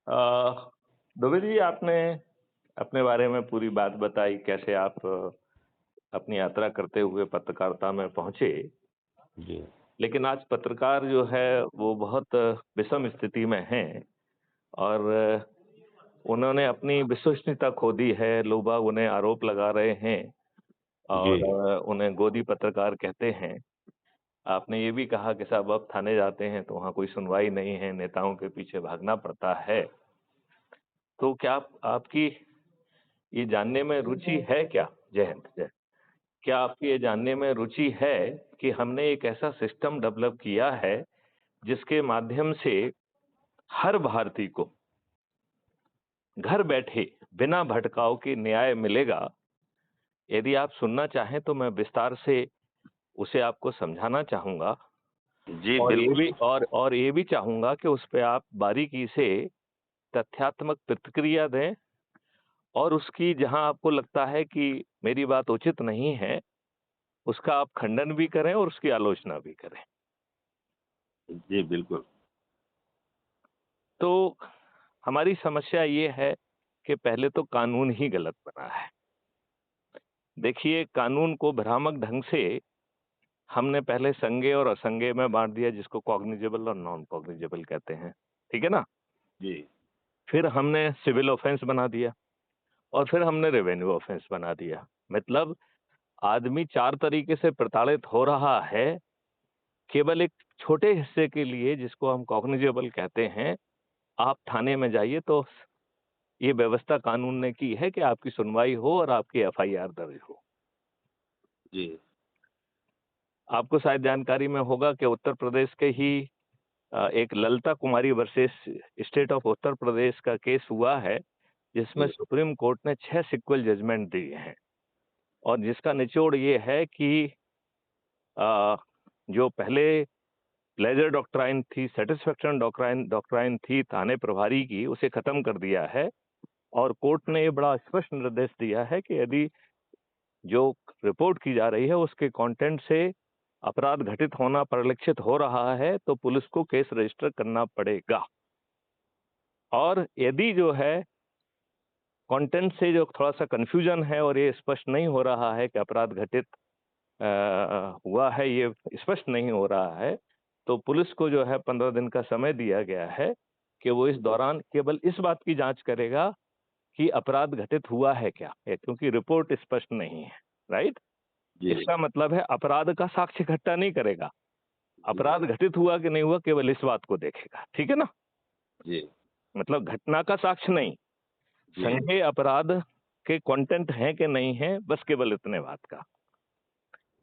अ, दुबे जी, आपने अपने बारे में पूरी बात बताई, कैसे आप अपनी यात्रा करते हुए पत्रकारिता में पहुँचे। जी, लेकिन आज पत्रकार जो है वो बहुत विषम स्थिति में हैं और उन्होंने अपनी विश्वसनीयता खो दी है। लोग बाग उन्हें आरोप लगा रहे हैं और जी, उन्हें गोदी पत्रकार कहते हैं। आपने ये भी कहा कि साहब अब थाने जाते हैं तो वहाँ कोई सुनवाई नहीं है, नेताओं के पीछे भागना पड़ता है। तो क्या आपकी ये जानने में रुचि है क्या? जय हिंद, जय। क्या आपकी ये जानने में रुचि है कि हमने एक ऐसा सिस्टम डेवलप किया है, जिसके माध्यम से हर भारतीय को घर बैठे बिना भटकाव के न्याय मिलेगा? यदि आप सुनना चाहें तो मैं विस्तार से उसे आपको समझाना चाहूँगा जी, और ये भी बिल्कुल। और ये भी चाहूँगा कि उस पे आप बारीकी से तथ्यात्मक प्रतिक्रिया दें और उसकी जहाँ आपको लगता है कि मेरी बात उचित नहीं है, उसका आप खंडन भी करें और उसकी आलोचना भी करें। जी, बिल्कुल। तो हमारी समस्या ये है कि पहले तो कानून ही गलत बना है। देखिए, कानून को भ्रामक ढंग से हमने पहले संज्ञेय और असंज्ञेय में बाँट दिया, जिसको कॉग्निजेबल और नॉन कॉग्निजेबल कहते हैं। ठीक है ना? जी, फिर हमने सिविल ऑफेंस बना दिया और फिर हमने रेवेन्यू ऑफेंस बना दिया। मतलब आदमी 4 तरीके से प्रताड़ित हो रहा है, केवल एक छोटे हिस्से के लिए जिसको हम कॉग्निजेबल कहते हैं। आप थाने में जाइए तो ये व्यवस्था कानून ने की है कि आपकी सुनवाई हो और आपकी एफआईआर दर्ज हो। जी, आपको शायद जानकारी में होगा कि उत्तर प्रदेश के ही एक ललिता कुमारी versus state of Uttar Pradesh का केस हुआ है, जिसमें जी, सुप्रीम कोर्ट ने 6 सिक्वल जजमेंट दिए हैं और जिसका निचोड़ ये है कि अ, जो पहले प्लेजर डॉक्ट्राइन थी, सैटिस्फैक्शन डॉक्ट्राइन डॉक्ट्राइन थी थाने प्रभारी की, उसे खत्म कर दिया है और कोर्ट ने ये बड़ा स्पष्ट निर्देश दिया है कि यदि जो रिपोर्ट की जा रही है उसके कंटेंट से अपराध घटित होना परिलक्षित हो रहा है तो पुलिस को केस रजिस्टर करना पड़ेगा। और यदि जो है कंटेंट से जो थोड़ा-सा कन्फ्यूजन है और ये स्पष्ट नहीं हो रहा है कि अपराध घटित हुआ है, ये स्पष्ट नहीं हो रहा है, तो पुलिस को जो है 15 दिन का समय दिया गया है कि वो इस दौरान केवल इस बात की जाँच करेगा कि अपराध घटित हुआ है क्या? क्योंकि रिपोर्ट स्पष्ट नहीं है, राइट? जी, इसका मतलब है अपराध का साक्ष्य इकट्ठा नहीं करेगा। जी, अपराध घटित हुआ कि नहीं हुआ केवल इस बात को देखेगा, ठीक है ना? जी, मतलब घटना का साक्ष्य नहीं, जी, संज्ञेय अपराध के कंटेंट हैं कि नहीं है, बस केवल इतने बात का।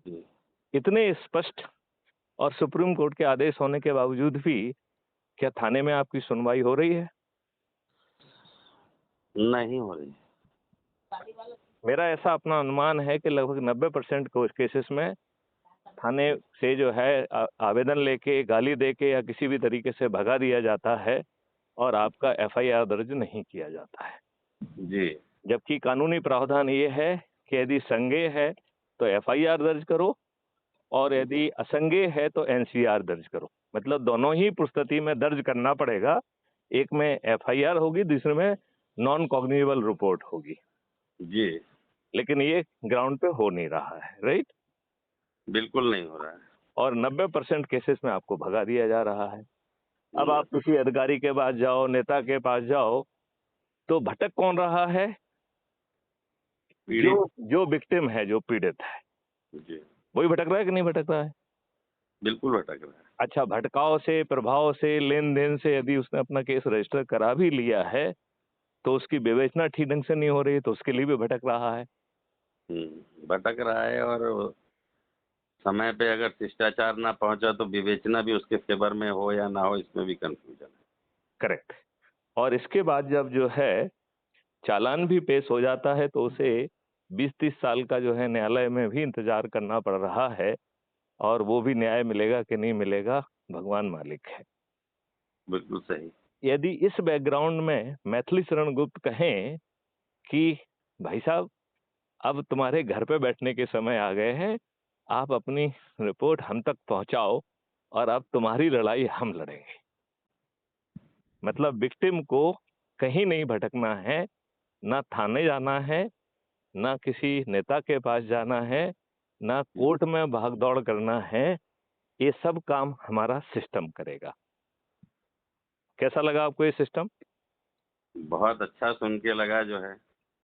जी। इतने स्पष्ट और सुप्रीम कोर्ट के आदेश होने के बावजूद भी क्या थाने में आपकी सुनवाई हो रही है? नहीं हो रही। मेरा ऐसा अपना अनुमान है कि लगभग 90% को केसेस में थाने से जो है आवेदन लेके, गाली देके या किसी भी तरीके से भगा दिया जाता है और आपका एफआईआर दर्ज नहीं किया जाता है। जी, जबकि कानूनी प्रावधान ये है कि यदि संज्ञेय है तो एफआईआर दर्ज करो और यदि असंज्ञेय है तो एनसीआर दर्ज करो। मतलब दोनों ही पुस्तिथि में दर्ज करना पड़ेगा। एक में एफआईआर होगी, दूसरे में नॉन कॉग्निजेबल रिपोर्ट होगी। जी, लेकिन ये ग्राउंड पे हो नहीं रहा है, राइट? बिल्कुल नहीं हो रहा है। और 90% केसेस में आपको भगा दिया जा रहा है। अब हुँ, आप किसी अधिकारी के पास जाओ, नेता के पास जाओ, तो भटक कौन रहा है? जो पीड़ित जो विक्टिम है, जो पीड़ित है, जी, वही भटक रहा है कि नहीं भटक रहा है? बिल्कुल भटक रहा है। अच्छा, भटकाव से, प्रभाव से, लेन-देन से यदि उसने अपना केस रजिस्टर करा भी लिया है, तो उसकी विवेचना ठीक ढंग से नहीं हो रही है, तो उसके लिए भी भटक रहा है। भटक रहा है और समय पे अगर शिष्टाचार ना पहुँचा तो विवेचना भी उसके फ़ेवर में हो या ना हो इसमें भी कन्फ्यूज़न है। करेक्ट। और इसके बाद जब जो है चालान भी पेश हो जाता है, तो उसे 20-30 साल का जो है न्यायालय में भी इंतज़ार करना पड़ रहा है और वो भी न्याय मिलेगा कि नहीं मिलेगा, भगवान मालिक है। बिल्कुल सही। यदि इस बैकग्राउंड में मैथिली शरण गुप्त कहें कि भाई साहब, अब तुम्हारे घर पे बैठने के समय आ गए हैं, आप अपनी रिपोर्ट हम तक पहुँचाओ और अब तुम्हारी लड़ाई हम लड़ेंगे। मतलब विक्टिम को कहीं नहीं भटकना है, ना थाने जाना है, ना किसी नेता के पास जाना है, ना कोर्ट में भाग-दौड़ करना है, ये सब काम हमारा सिस्टम करेगा। कैसा लगा आपको ये सिस्टम? बहुत अच्छा सुन के लगा जो है।